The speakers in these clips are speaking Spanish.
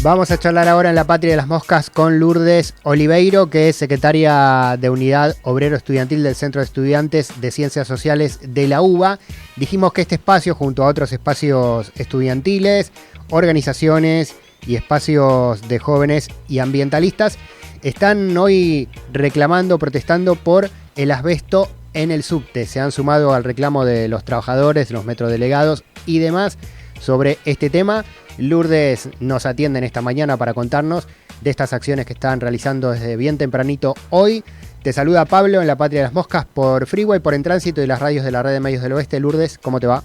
Vamos a charlar ahora en La Patria de las Moscas con Lourdes Oliveiro, que es secretaria de Unidad Obrero Estudiantil del Centro de Estudiantes de Ciencias Sociales de la UBA. Dijimos que este espacio, junto a otros espacios estudiantiles, organizaciones y espacios de jóvenes y ambientalistas, están hoy reclamando, protestando por el asbesto en el subte. Se han sumado al reclamo de los trabajadores, los metrodelegados y demás sobre este tema. Lourdes nos atienden esta mañana para contarnos de estas acciones que están realizando desde bien tempranito hoy. Te saluda Pablo en La Patria de las Moscas por Freeway, por En Tránsito y las radios de la Red de Medios del Oeste. Lourdes, ¿cómo te va?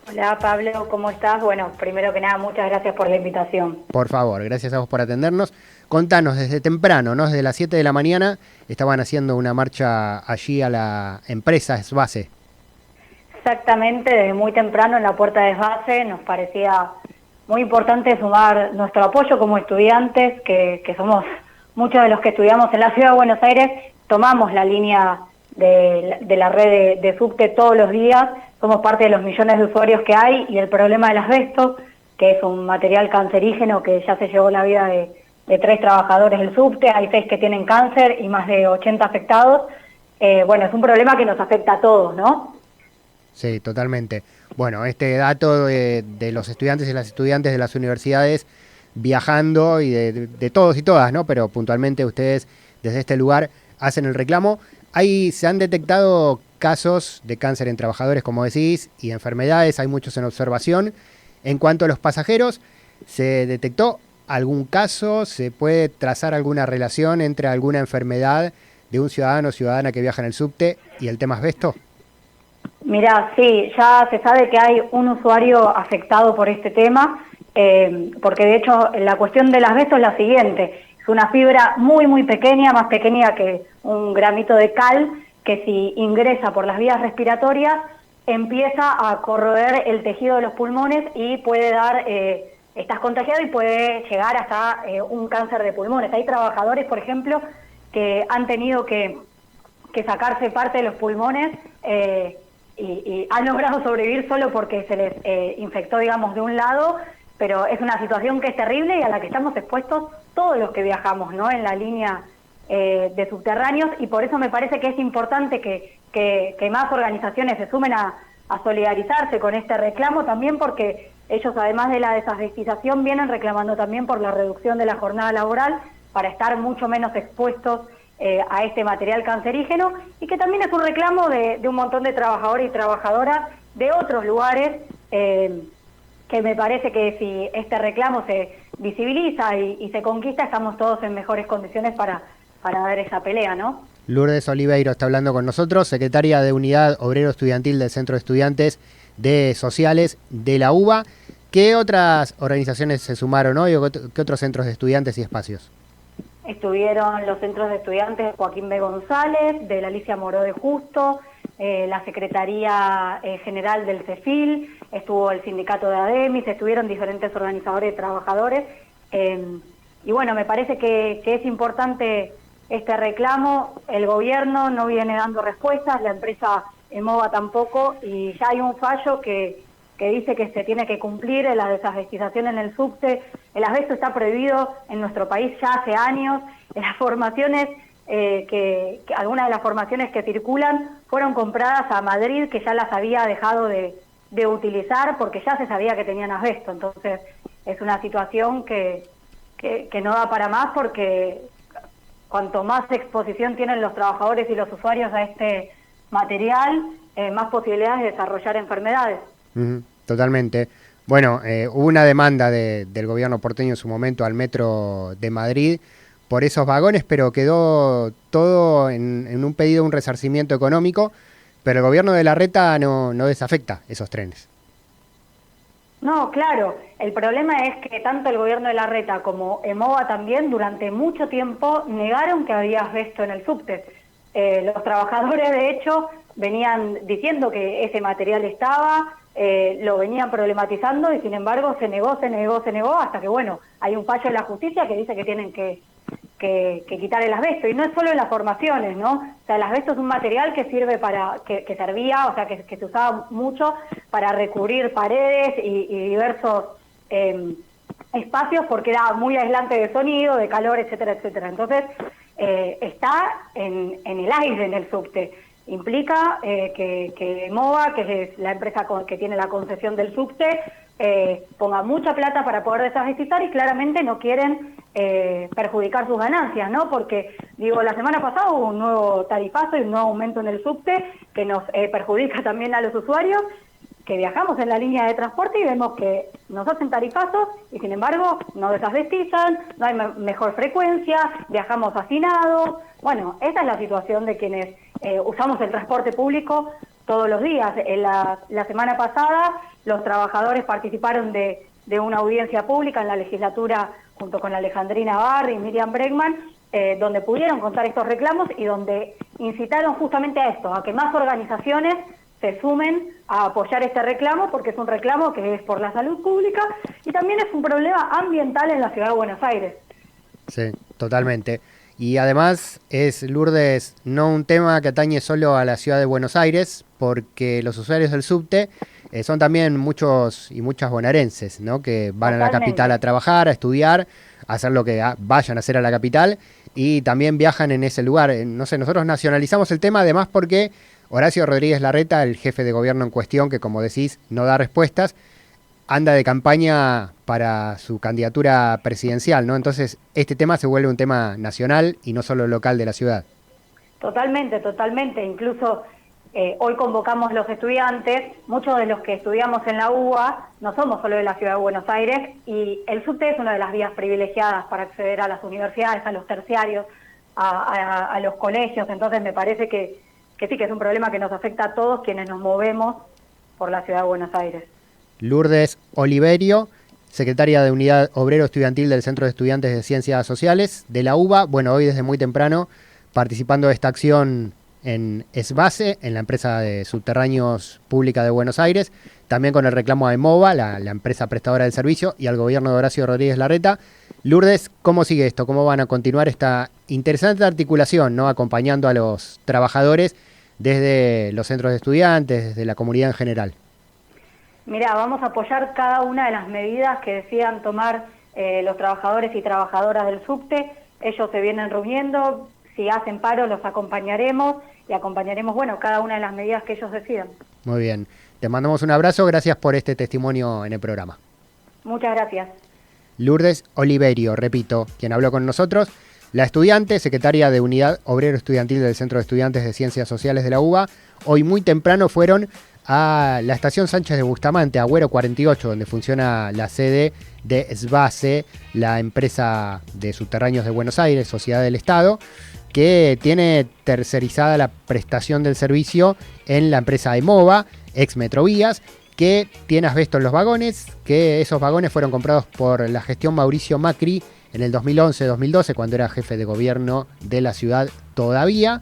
Hola Pablo, ¿cómo estás? Bueno, primero que nada, muchas gracias por la invitación. Por favor, gracias a vos por atendernos. Contanos, desde temprano, ¿no? Desde las 7 de la mañana estaban haciendo una marcha allí a la empresa SBASE. Exactamente, desde muy temprano en la puerta de SBASE nos parecía muy importante sumar nuestro apoyo como estudiantes, que somos muchos de los que estudiamos en la Ciudad de Buenos Aires, tomamos la línea de la red de subte todos los días, somos parte de los millones de usuarios que hay, y el problema del asbesto, que es un material cancerígeno que ya se llevó la vida de 3 trabajadores del subte, hay 6 que tienen cáncer y más de 80 afectados. Bueno, es un problema que nos afecta a todos, ¿no? Sí, totalmente. Bueno, este dato de los estudiantes y las estudiantes de las universidades viajando y de todos y todas, ¿no? Pero puntualmente ustedes desde este lugar hacen el reclamo. Ahí se han detectado casos de cáncer en trabajadores, como decís, y enfermedades, hay muchos en observación. En cuanto a los pasajeros, ¿se detectó algún caso? ¿Se puede trazar alguna relación entre alguna enfermedad de un ciudadano o ciudadana que viaja en el subte y el tema asbesto? Mirá, sí, ya se sabe que hay un usuario afectado por este tema, porque de hecho la cuestión del asbesto es la siguiente: es una fibra muy muy pequeña, más pequeña que un gramito de cal, que si ingresa por las vías respiratorias empieza a corroer el tejido de los pulmones y puede dar, estás contagiado y puede llegar hasta un cáncer de pulmones. Hay trabajadores, por ejemplo, que han tenido que sacarse parte de los pulmones, y han logrado sobrevivir solo porque se les infectó, digamos, de un lado, pero es una situación que es terrible y a la que estamos expuestos todos los que viajamos, ¿no?, en la línea de subterráneos, y por eso me parece que es importante que más organizaciones se sumen a solidarizarse con este reclamo, también porque ellos, además de la desasbestización, vienen reclamando también por la reducción de la jornada laboral para estar mucho menos expuestos a este material cancerígeno, y que también es un reclamo de un montón de trabajadores y trabajadoras de otros lugares, que me parece que si este reclamo se visibiliza y se conquista, estamos todos en mejores condiciones para dar esa pelea, ¿no? Lourdes Oliveiro está hablando con nosotros, secretaria de Unidad Obrero Estudiantil del Centro de Estudiantes de Sociales de la UBA. ¿Qué otras organizaciones se sumaron hoy o qué otros centros de estudiantes y espacios? Estuvieron los centros de estudiantes de Joaquín B. González, de la Alicia Moró de Justo, la Secretaría General del CEFIL, estuvo el sindicato de ADEMIS, estuvieron diferentes organizadores de trabajadores, y bueno, me parece que es importante este reclamo. El gobierno no viene dando respuestas, la empresa EMOVA tampoco, y ya hay un fallo que dice que se tiene que cumplir la desasbestización en el subte. El asbesto está prohibido en nuestro país ya hace años. Las formaciones, que algunas de las formaciones que circulan fueron compradas a Madrid, que ya las había dejado de utilizar porque ya se sabía que tenían asbesto. Entonces es una situación que no da para más, porque cuanto más exposición tienen los trabajadores y los usuarios a este material, más posibilidades de desarrollar enfermedades. Totalmente. Bueno, hubo una demanda del gobierno porteño en su momento al Metro de Madrid por esos vagones, pero quedó todo en un pedido, un resarcimiento económico, pero el gobierno de Larreta no desafecta esos trenes. No, claro, el problema es que tanto el gobierno de Larreta como EMOVA también durante mucho tiempo negaron que había asbesto en el subte. Los trabajadores, de hecho, venían diciendo que ese material estaba, lo venían problematizando, y sin embargo se negó, hasta que, bueno, hay un fallo de la justicia que dice que tienen que quitar el asbesto. Y no es solo en las formaciones, ¿no? O sea, el asbesto es un material que sirve que servía, o sea, que se usaba mucho para recubrir paredes y diversos espacios porque era muy aislante de sonido, de calor, etcétera, etcétera. Entonces, está en el aire en el subte. Implica que MOVA, que es la empresa que tiene la concesión del subte, ponga mucha plata para poder desabastizar y claramente no quieren perjudicar sus ganancias, ¿no? Porque, digo, la semana pasada hubo un nuevo tarifazo y un nuevo aumento en el subte que nos perjudica también a los usuarios que viajamos en la línea de transporte y vemos que nos hacen tarifazos y sin embargo no desabastizan, no hay mejor frecuencia, viajamos hacinados. Bueno, esa es la situación de quienes usamos el transporte público todos los días. La semana pasada los trabajadores participaron de una audiencia pública en la legislatura junto con Alejandrina Barri y Miriam Bregman, donde pudieron contar estos reclamos y donde incitaron justamente a esto, a que más organizaciones se sumen a apoyar este reclamo, porque es un reclamo que es por la salud pública y también es un problema ambiental en la ciudad de Buenos Aires. Sí, totalmente. Y además es, Lourdes, no un tema que atañe solo a la ciudad de Buenos Aires, porque los usuarios del subte son también muchos y muchas bonaerenses, ¿no? Que van Totalmente. a la capital a trabajar, a estudiar, a hacer lo que vayan a hacer a la capital y también viajan en ese lugar. No sé, nosotros nacionalizamos el tema además porque Horacio Rodríguez Larreta, el jefe de gobierno en cuestión, que como decís no da respuestas, anda de campaña para su candidatura presidencial, ¿no? Entonces este tema se vuelve un tema nacional y no solo local de la ciudad. Totalmente, totalmente. Incluso hoy convocamos los estudiantes, muchos de los que estudiamos en la UBA no somos solo de la ciudad de Buenos Aires y el subte es una de las vías privilegiadas para acceder a las universidades, a los terciarios, a los colegios. Entonces me parece que sí, que es un problema que nos afecta a todos quienes nos movemos por la ciudad de Buenos Aires. Lourdes Oliverio, secretaria de Unidad Obrero Estudiantil del Centro de Estudiantes de Ciencias Sociales de la UBA. Bueno, hoy desde muy temprano participando de esta acción en SBASE, en la empresa de subterráneos pública de Buenos Aires, también con el reclamo a EMOVA, la empresa prestadora del servicio, y al gobierno de Horacio Rodríguez Larreta. Lourdes, ¿cómo sigue esto? ¿Cómo van a continuar esta interesante articulación, ¿no? Acompañando a los trabajadores desde los centros de estudiantes, desde la comunidad en general? Mirá, vamos a apoyar cada una de las medidas que decidan tomar los trabajadores y trabajadoras del subte. Ellos se vienen reuniendo, si hacen paro los acompañaremos y acompañaremos, bueno, cada una de las medidas que ellos decidan. Muy bien, te mandamos un abrazo, gracias por este testimonio en el programa. Muchas gracias. Lourdes Oliverio, repito, quien habló con nosotros, la estudiante, secretaria de Unidad Obrero Estudiantil del Centro de Estudiantes de Ciencias Sociales de la UBA, hoy muy temprano fueron a la estación Sánchez de Bustamante, Agüero 48, donde funciona la sede de SBASE, la empresa de subterráneos de Buenos Aires, Sociedad del Estado, que tiene tercerizada la prestación del servicio en la empresa EMOVA, ex Metrovías, que tiene asbesto en los vagones, que esos vagones fueron comprados por la gestión Mauricio Macri en el 2011-2012, cuando era jefe de gobierno de la ciudad todavía,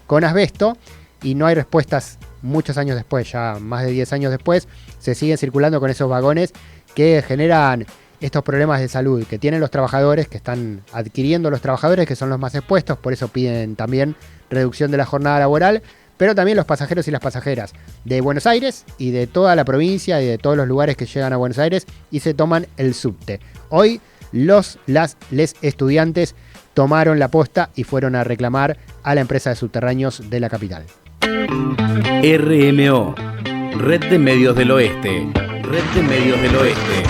con asbesto, y no hay respuestas muchos años después, ya más de 10 años después, se siguen circulando con esos vagones que generan estos problemas de salud que tienen los trabajadores, que están adquiriendo los trabajadores, que son los más expuestos, por eso piden también reducción de la jornada laboral, pero también los pasajeros y las pasajeras de Buenos Aires y de toda la provincia y de todos los lugares que llegan a Buenos Aires y se toman el subte. Hoy les estudiantes tomaron la posta y fueron a reclamar a la empresa de subterráneos de la capital. RMO, Red de Medios del Oeste. Red de Medios del Oeste.